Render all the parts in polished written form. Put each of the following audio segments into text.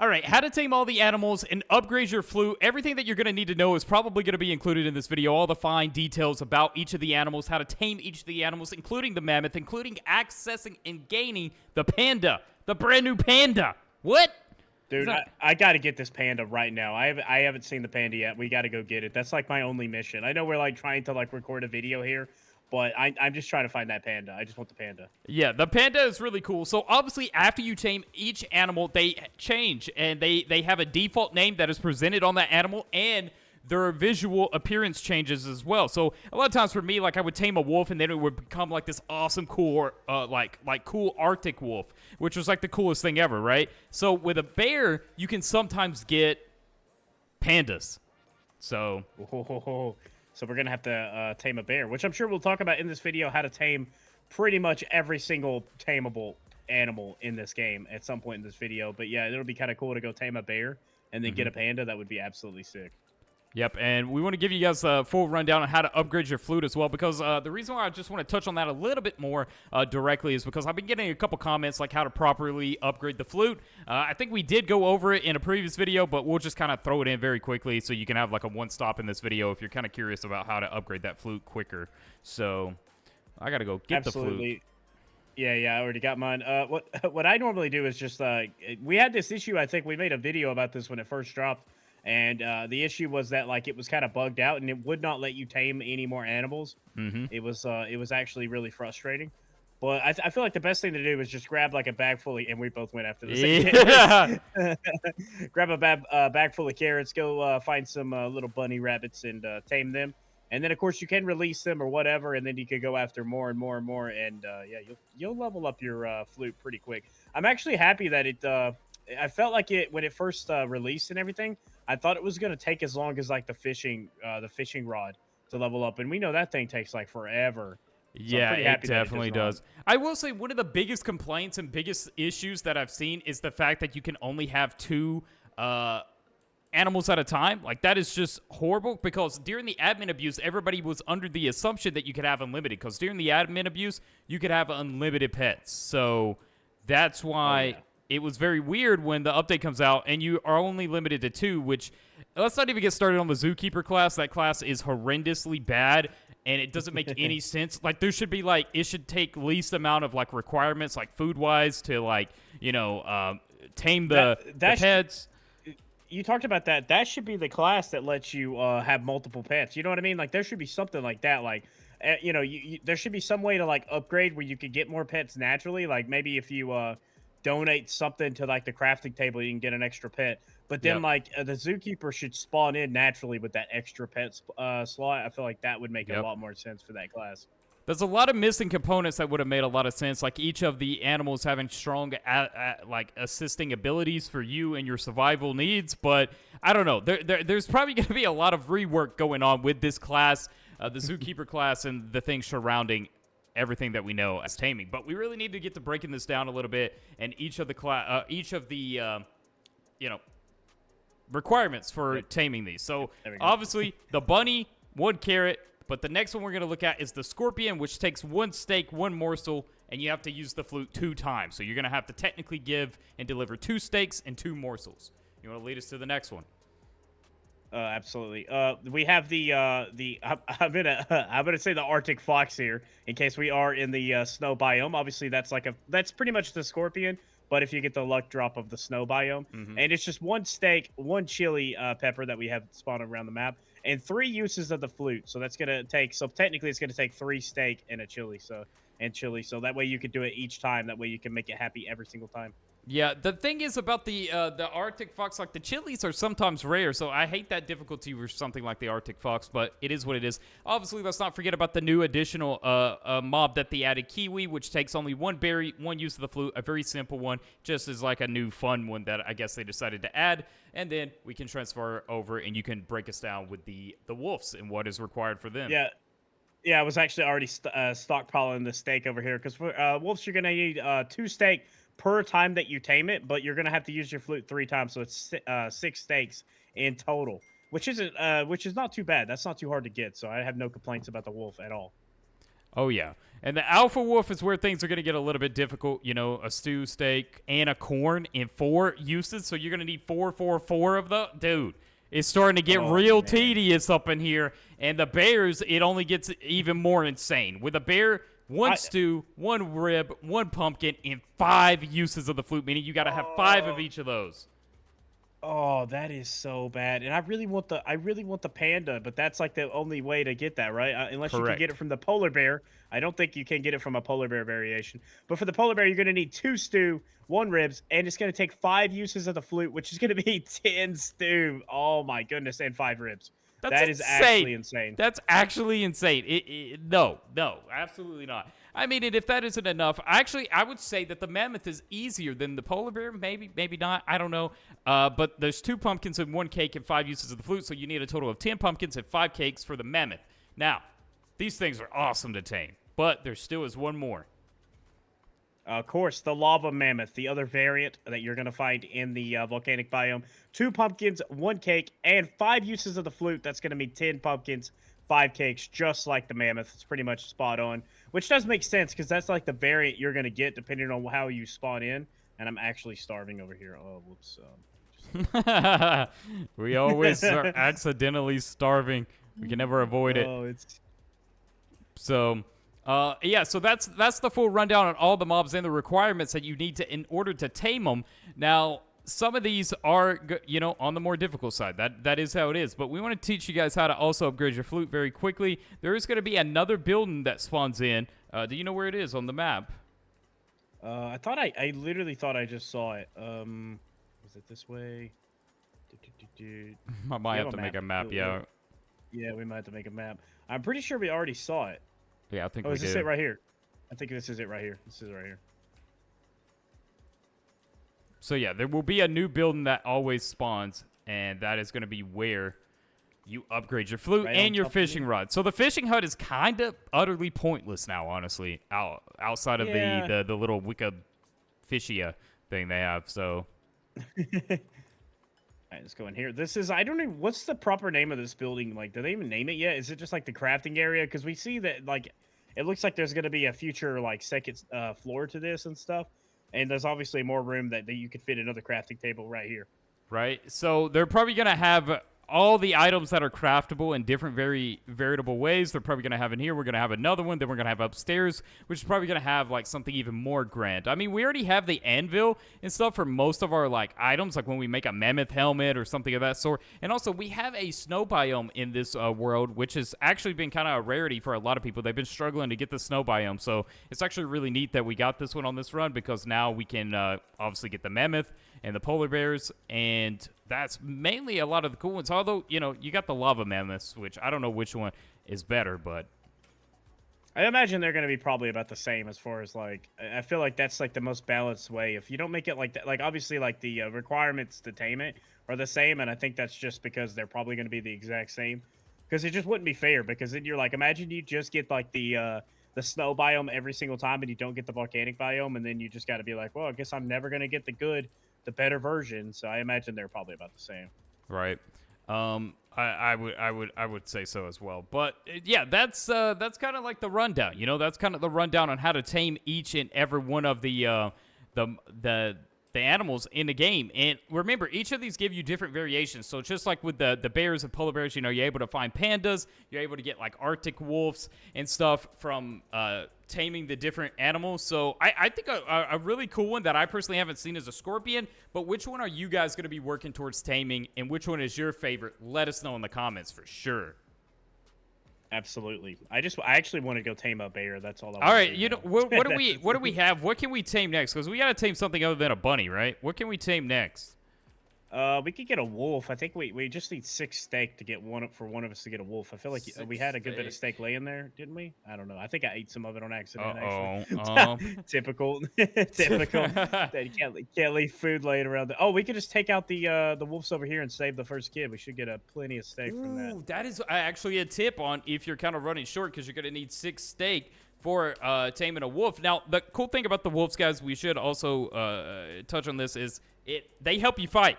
All right, how to tame all the animals and upgrade your flute. Everything that you're going to need to know is probably going to be included in this video. All the fine details about each of the animals, how to tame each of the animals, including the mammoth, including accessing and gaining the panda, the brand new panda. What? Dude, I got to get this panda right now. I haven't seen the panda yet. We got to go get it. That's like my only mission. I know we're like trying to like record a video here, but I'm just trying to find that panda. I just want the panda. Yeah, the panda is really cool. So obviously, after you tame each animal, they change, and they have a default name that is presented on that animal, and their visual appearance changes as well. So a lot of times for me, like I would tame a wolf, and then it would become like this awesome, cool, like cool Arctic wolf, which was like the coolest thing ever, right? So with a bear, you can sometimes get pandas. So. So we're gonna have to tame a bear, which I'm sure we'll talk about in this video. How to tame pretty much every single tameable animal in this game at some point in this video. But yeah, it'll be kind of cool to go tame a bear and then get a panda. That would be absolutely sick. Yep, and we want to give you guys a full rundown on how to upgrade your flute as well, because the reason why I just want to touch on that a little bit more directly is because I've been getting a couple comments like how to properly upgrade the flute. I think we did go over it in a previous video, but we'll just kind of throw it in very quickly so you can have like a one-stop in this video if you're kind of curious about how to upgrade that flute quicker. So I got to go get the flute. Yeah, I already got mine. What I normally do is just we had this issue. I think we made a video about this when it first dropped. And the issue was that like it was kind of bugged out and it would not let you tame any more animals. It was actually really frustrating. But I feel like the best thing to do is just grab like a bag full of, and we both went after the same grab a bag full of carrots, go find some little bunny rabbits and tame them. And then of course you can release them or whatever, and then you could go after more and more and more. And yeah, you'll level up your flute pretty quick. I'm actually happy that it. I felt like it when it first released and everything. I thought it was going to take as long as like the fishing rod to level up, and we know that thing takes like forever. So yeah, it definitely does. I will say one of the biggest complaints and biggest issues that I've seen is the fact that you can only have two animals at a time. Like that is just horrible, because during the admin abuse, everybody was under the assumption that you could have unlimited, because during the admin abuse, you could have unlimited pets. So that's why it was very weird when the update comes out and you are only limited to two, which, let's not even get started on the Zookeeper class. That class is horrendously bad, and it doesn't make any sense. Like, there should be, like, it should take least amount of, like, requirements, like, food-wise to, like, you know, tame the pets. You talked about that. That should be the class that lets you have multiple pets. You know what I mean? Like, there should be something like that. Like, you know, there should be some way to, like, upgrade where you could get more pets naturally. Like, maybe if you donate something to like the crafting table, you can get an extra pet. But then like the zookeeper should spawn in naturally with that extra pet slot. I feel like that would make a lot more sense for that class. There's a lot of missing components that would have made a lot of sense, like each of the animals having strong like assisting abilities for you and your survival needs. But I don't know, there's probably going to be a lot of rework going on with this class, the Zookeeper class, and the things surrounding everything that we know as taming. But we really need to get to breaking this down a little bit, and each of the you know, requirements for taming these. So obviously the bunny, 1 carrot, but the next one we're going to look at is the scorpion, which takes 1 steak, 1 morsel, and you have to use the flute 2 times. So you're going to have to technically give and deliver 2 steaks and 2 morsels. You want to lead us to the next one? Absolutely. We have the I'm gonna say the Arctic Fox here in case we are in the snow biome. Obviously, that's pretty much the scorpion, but if you get the luck drop of the snow biome, and it's just 1 steak, 1 chili pepper that we have spawned around the map, and 3 uses of the flute. So that's gonna take. So technically, it's gonna take 3 steak and a chili. So that way you could do it each time. That way you can make it happy every single time. Yeah, the thing is about the Arctic Fox, like the chilies are sometimes rare, so I hate that difficulty for something like the Arctic Fox, but it is what it is. Obviously, let's not forget about the new additional mob that they added, Kiwi, which takes only 1 berry, 1 use of the flute, a very simple one, just as like a new fun one that I guess they decided to add, and then we can transfer over and you can break us down with the wolves and what is required for them. Yeah, I was actually already stockpiling the steak over here, because for wolves, you're going to need 2 steak per time that you tame it, but you're going to have to use your flute 3 times, so it's 6 steaks in total, which is not too bad. That's not too hard to get, so I have no complaints about the wolf at all. Oh, yeah. And the alpha wolf is where things are going to get a little bit difficult. You know, a stew, steak, and a corn in 4 uses. So you're going to need 4 of the dude. It's starting to get real tedious up in here. And the bears, it only gets even more insane. With a bear, 1 stew, 1 rib, 1 pumpkin, and 5 uses of the flute, meaning you got to have 5 of each of those. Oh, that is so bad. And I really want the panda, but that's like the only way to get that, right? Unless you can get it from the polar bear. I don't think you can get it from a polar bear variation. But for the polar bear, you're going to need 2 stew, 1 ribs, and it's going to take 5 uses of the flute, which is going to be 10 stew. Oh my goodness, and 5 ribs. That is actually insane. That's actually insane. No, absolutely not. I mean, and if that isn't enough, actually, I would say that the mammoth is easier than the polar bear. Maybe not. I don't know. But there's 2 pumpkins and 1 cake and 5 uses of the flute, so you need a total of 10 pumpkins and 5 cakes for the mammoth. Now, these things are awesome to tame, but there still is one more. Of course, the lava mammoth, the other variant that you're going to find in the volcanic biome. 2 pumpkins, 1 cake, and 5 uses of the flute. That's going to be 10 pumpkins, 5 cakes, just like the mammoth. It's pretty much spot on, which does make sense because that's like the variant you're going to get depending on how you spawn in. And I'm actually starving over here. Oh, whoops. We always are accidentally starving. We can never avoid it. Oh, it's... So... yeah, so that's the full rundown on all the mobs and the requirements that you need to in order to tame them. Now, some of these are, on the more difficult side. That is how it is. But we want to teach you guys how to also upgrade your flute very quickly. There is going to be another building that spawns in. Do you know where it is on the map? I literally thought I just saw it. Was it this way? I might have to make a map, yeah. Yeah, we might have to make a map. I'm pretty sure we already saw it. Yeah, I think we did. Is this it right here? I think this is it right here. This is it right here. So, yeah, there will be a new building that always spawns, and that is going to be where you upgrade your flute and your fishing rod. So the fishing hut is kind of utterly pointless now, honestly, outside of the little Wicca Fishia thing they have, so... All right, let's go in here. This is, I don't know, what's the proper name of this building? Like, do they even name it yet? Is it just like the crafting area? Because we see that, like, it looks like there's going to be a future, like, second floor to this and stuff. And there's obviously more room that you could fit another crafting table right here. Right. So they're probably going to have all the items that are craftable in different veritable ways. They're probably going to have in here. We're going to have another one. Then we're going to have upstairs, which is probably going to have like something even more grand. I mean, we already have the anvil and stuff for most of our like items, like when we make a mammoth helmet or something of that sort. And also, we have a snow biome in this world, which has actually been kind of a rarity for a lot of people. They've been struggling to get the snow biome. So it's actually really neat that we got this one on this run because now we can obviously get the mammoth and the polar bears, and that's mainly a lot of the cool ones. Although, you got the lava mammoths, which I don't know which one is better, but... I imagine they're going to be probably about the same as far as, like... I feel like that's, like, the most balanced way. If you don't make it like that... Like, obviously, like, the requirements to tame it are the same, and I think that's just because they're probably going to be the exact same. Because it just wouldn't be fair, because then you're like... Imagine you just get, like, the snow biome every single time, and you don't get the volcanic biome, and then you just got to be like, well, I guess I'm never going to get the better version, so I imagine they're probably about the same. Right. I would say so as well. But yeah, that's kind of like the rundown. That's kind of the rundown on how to tame each and every one of the animals in the game. And remember, each of these give you different variations. So just like with the bears and polar bears, you're able to find pandas. You're able to get like Arctic wolves and stuff from taming the different animals. So I think a really cool one that I personally haven't seen is a scorpion. But which one are you guys going to be working towards taming, and which one is your favorite? Let us know in the comments for sure. Absolutely. I actually want to go tame a bear. That's all I want. All right, what do we have? What can we tame next? Because we got to tame something other than a bunny, right? What can we tame next? We could get a wolf. I think we just need 6 steak to get one of us to get a wolf. I feel like we had a good bit of steak laying there, didn't we? I don't know. I think I ate some of it on accident. Actually. Typical. That you can't leave food laying around. Oh, we could just take out the wolves over here and save the first kid. We should get plenty of steak from that. That is actually a tip on if you're kind of running short, because you're going to need 6 steak for taming a wolf. Now, the cool thing about the wolves, guys, we should also touch on this, is they help you fight.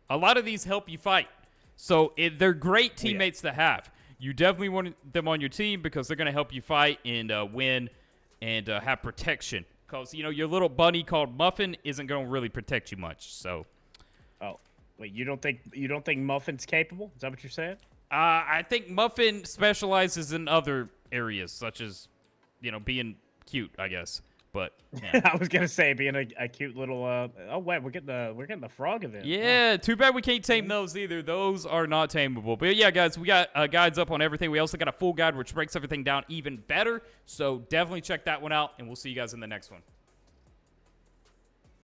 A lot of these help you fight. So they're great teammates to have. you definitely want them on your team because they're going to help you fight and win and have protection. Because, your little bunny called Muffin isn't going to really protect you much. So, oh, wait, you don't think Muffin's capable? Is that what you're saying? I think Muffin specializes in other areas, such as, being cute, I guess. But yeah. I was gonna say being a cute little. Oh wait, we're getting the frog event. Yeah, too bad we can't tame those either. Those are not tameable. But yeah, guys, we got guides up on everything. We also got a full guide which breaks everything down even better. So definitely check that one out, and we'll see you guys in the next one.